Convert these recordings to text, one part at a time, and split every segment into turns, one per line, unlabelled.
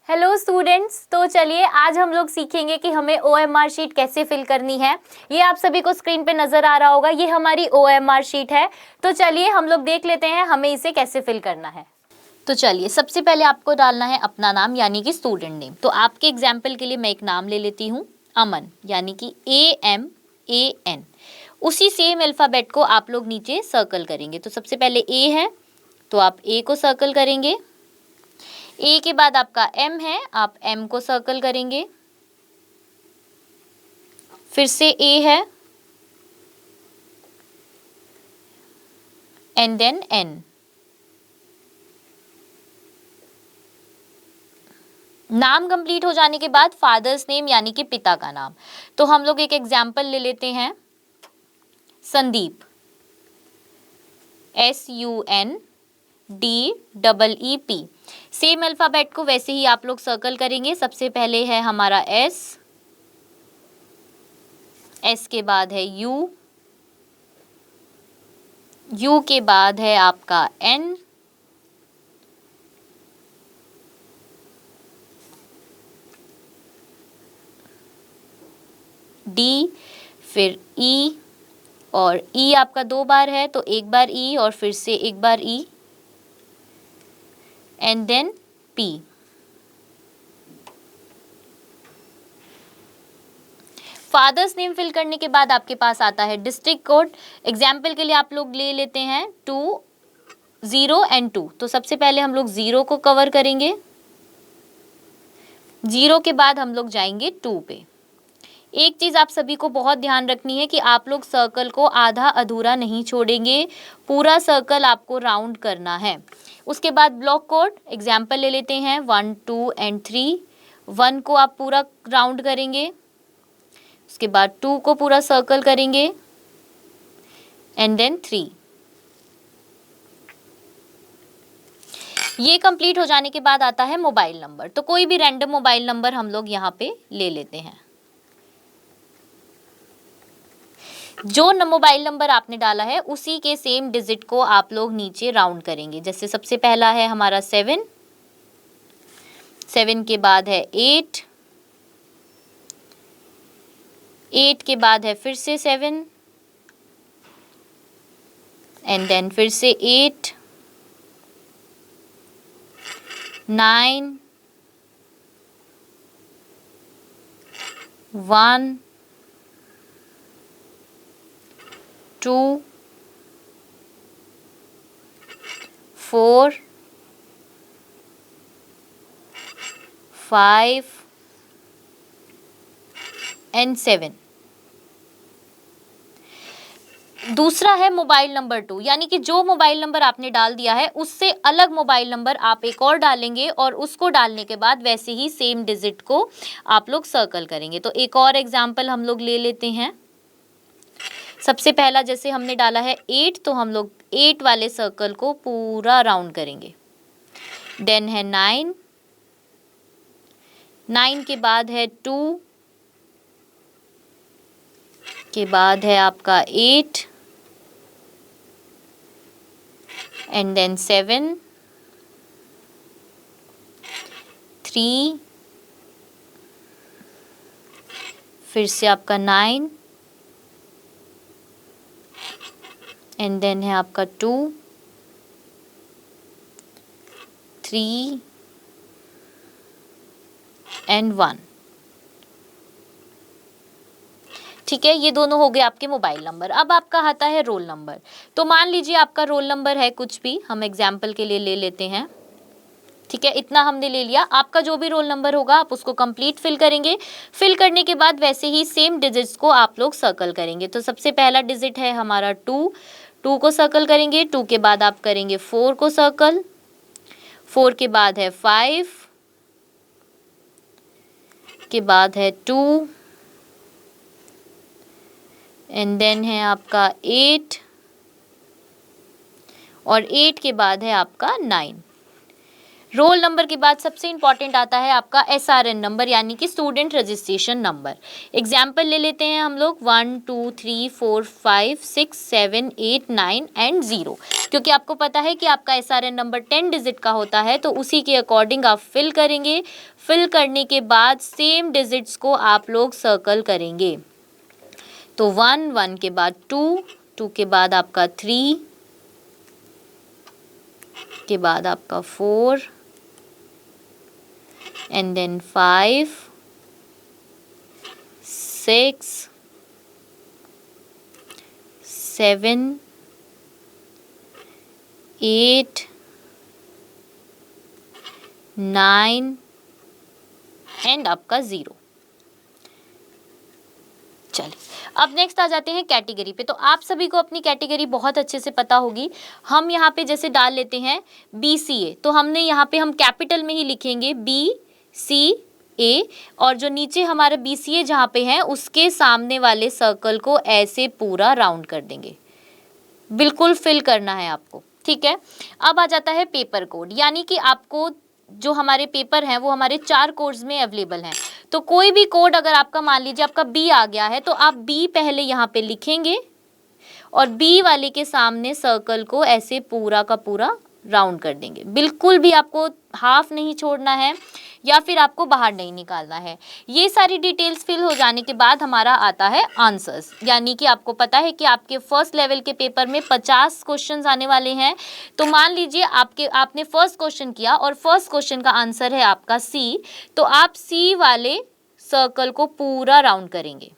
Hello students, तो चलिए आज हम लोग सीखेंगे कि हमें OMR शीट कैसे फिल करनी है। ये आप सभी को स्क्रीन पे नजर आ रहा होगा, ये हमारी OMR शीट है। तो चलिए हम लोग देख लेते हैं हमें इसे कैसे फिल करना है। तो चलिए सबसे पहले आपको डालना है अपना नाम यानी कि स्टूडेंट नेम। तो आपके एग्जाम्पल के लिए मैं एक नाम ले लेती हूँ, अमन, यानी कि AMAN। उसी सेम अल्फ़ाबेट को आप लोग नीचे सर्कल करेंगे। तो सबसे पहले A है तो आप A को सर्कल करेंगे। ए के बाद आपका एम है, आप एम को सर्कल करेंगे। फिर से ए है एंड देन एन। नाम कंप्लीट हो जाने के बाद फादर्स नेम यानी कि पिता का नाम। तो हम लोग एक एग्जाम्पल ले लेते हैं, संदीप, SUNDEEP। सेम अल्फाबेट को वैसे ही आप लोग सर्कल करेंगे। सबसे पहले है हमारा एस के बाद है यू के बाद है आपका एन, डी, फिर ई, और ई आपका 2 बार है तो एक बार ई और फिर से एक बार E, and then P. Father's name fill करने के बाद आपके पास आता है डिस्ट्रिक्ट कोड। एग्जाम्पल के लिए आप लोग ले लेते हैं 2, 0 एंड 2। तो सबसे पहले हम लोग 0 को कवर करेंगे, 0 के बाद हम लोग जाएंगे 2 पे। एक चीज़ आप सभी को बहुत ध्यान रखनी है कि आप लोग सर्कल को आधा अधूरा नहीं छोड़ेंगे, पूरा सर्कल आपको राउंड करना है। उसके बाद ब्लॉक कोड, एग्जाम्पल ले लेते हैं 1, 2 एंड 3। 1 को आप पूरा राउंड करेंगे, उसके बाद 2 को पूरा सर्कल करेंगे एंड देन 3। ये कंप्लीट हो जाने के बाद आता है मोबाइल नंबर। तो कोई भी रैंडम मोबाइल नंबर हम लोग यहाँ पे ले लेते हैं। जो मोबाइल नंबर आपने डाला है उसी के सेम डिजिट को आप लोग नीचे राउंड करेंगे। जैसे सबसे पहला है हमारा 7, 7 के बाद है 8, 8 के बाद है फिर से 7 एंड देन फिर से 8, 9, 1, 2, 4, 5 एंड 7। दूसरा है मोबाइल नंबर 2, यानी कि जो मोबाइल नंबर आपने डाल दिया है उससे अलग मोबाइल नंबर आप एक और डालेंगे और उसको डालने के बाद वैसे ही सेम डिजिट को आप लोग सर्कल करेंगे। तो एक और एग्जाम्पल हम लोग ले लेते हैं। सबसे पहला जैसे हमने डाला है 8 तो हम लोग 8 वाले सर्कल को पूरा राउंड करेंगे। देन है 9, 9 के बाद है 2, के बाद है आपका 8 एंड देन 7, 3, फिर से आपका 9 एंड देन है आपका 2, 3 एंड 1। ठीक है, ये दोनों हो गए आपके मोबाइल नंबर। अब आपका आता है रोल नंबर। तो मान लीजिए आपका रोल नंबर है कुछ भी, हम एग्जाम्पल के लिए ले लेते हैं। ठीक है, इतना हमने ले लिया। आपका जो भी रोल नंबर होगा आप उसको कंप्लीट फिल करेंगे। फिल करने के बाद वैसे ही सेम डिजिट्स को आप लोग सर्कल करेंगे। तो सबसे पहला डिजिट है हमारा 2, 2 को सर्कल करेंगे। 2 के बाद आप करेंगे 4 को सर्कल, 4 के बाद है 5, के बाद है 2 एंड देन है आपका 8 और 8 के बाद है आपका 9। रोल नंबर के बाद सबसे इंपॉर्टेंट आता है आपका SRN नंबर, यानी कि स्टूडेंट रजिस्ट्रेशन नंबर। एग्जाम्पल ले लेते हैं हम लोग 1 2 3 4 5 6 7 8 9 एंड 0, क्योंकि आपको पता है कि आपका SRN नंबर 10 डिजिट का होता है, तो उसी के अकॉर्डिंग आप फिल करेंगे। फिल करने के बाद सेम डिजिट्स को आप लोग सर्कल करेंगे। तो 1 1 के बाद 2 2 के बाद आपका 3 के बाद आपका 4 and then 5 6 7 8 9 एंड आपका 0। चलिए अब नेक्स्ट आ जाते हैं कैटेगरी पे। तो आप सभी को अपनी कैटेगरी बहुत अच्छे से पता होगी। हम यहाँ पे जैसे डाल लेते हैं BCA, तो हमने यहाँ पे हम कैपिटल में ही लिखेंगे BCA, और जो नीचे हमारा BCA जहाँ पे है उसके सामने वाले सर्कल को ऐसे पूरा राउंड कर देंगे। बिल्कुल फिल करना है आपको, ठीक है। अब आ जाता है पेपर कोड, यानी कि आपको जो हमारे पेपर हैं वो हमारे 4 कोड्स में अवेलेबल हैं। तो कोई भी कोड अगर आपका, मान लीजिए आपका B आ गया है, तो आप B पहले यहाँ पे लिखेंगे और B वाले के सामने सर्कल को ऐसे पूरा का पूरा राउंड कर देंगे। बिल्कुल भी आपको हाफ नहीं छोड़ना है या फिर आपको बाहर नहीं निकालना है। ये सारी डिटेल्स फिल हो जाने के बाद हमारा आता है आंसर्स, यानी कि आपको पता है कि आपके फर्स्ट लेवल के पेपर में 50 क्वेश्चंस आने वाले हैं। तो मान लीजिए आपने फर्स्ट क्वेश्चन किया और फर्स्ट क्वेश्चन का आंसर है आपका C, तो आप C वाले सर्कल को पूरा राउंड करेंगे।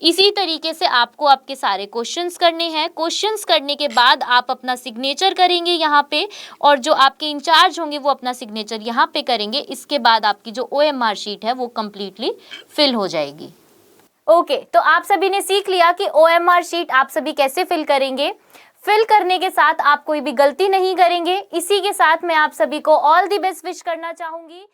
इसी तरीके से आपको आपके सारे क्वेश्चंस करने हैं। क्वेश्चंस करने के बाद आप अपना सिग्नेचर करेंगे यहाँ पे, और जो आपके इंचार्ज होंगे वो अपना सिग्नेचर यहाँ पे करेंगे। इसके बाद आपकी जो OMR शीट है वो कम्प्लीटली फिल हो जाएगी। ओके, तो आप सभी ने सीख लिया कि OMR शीट आप सभी कैसे फिल करेंगे। फिल करने के साथ आप कोई भी गलती नहीं करेंगे। इसी के साथ मैं आप सभी को ऑल द बेस्ट विश करना चाहूंगी।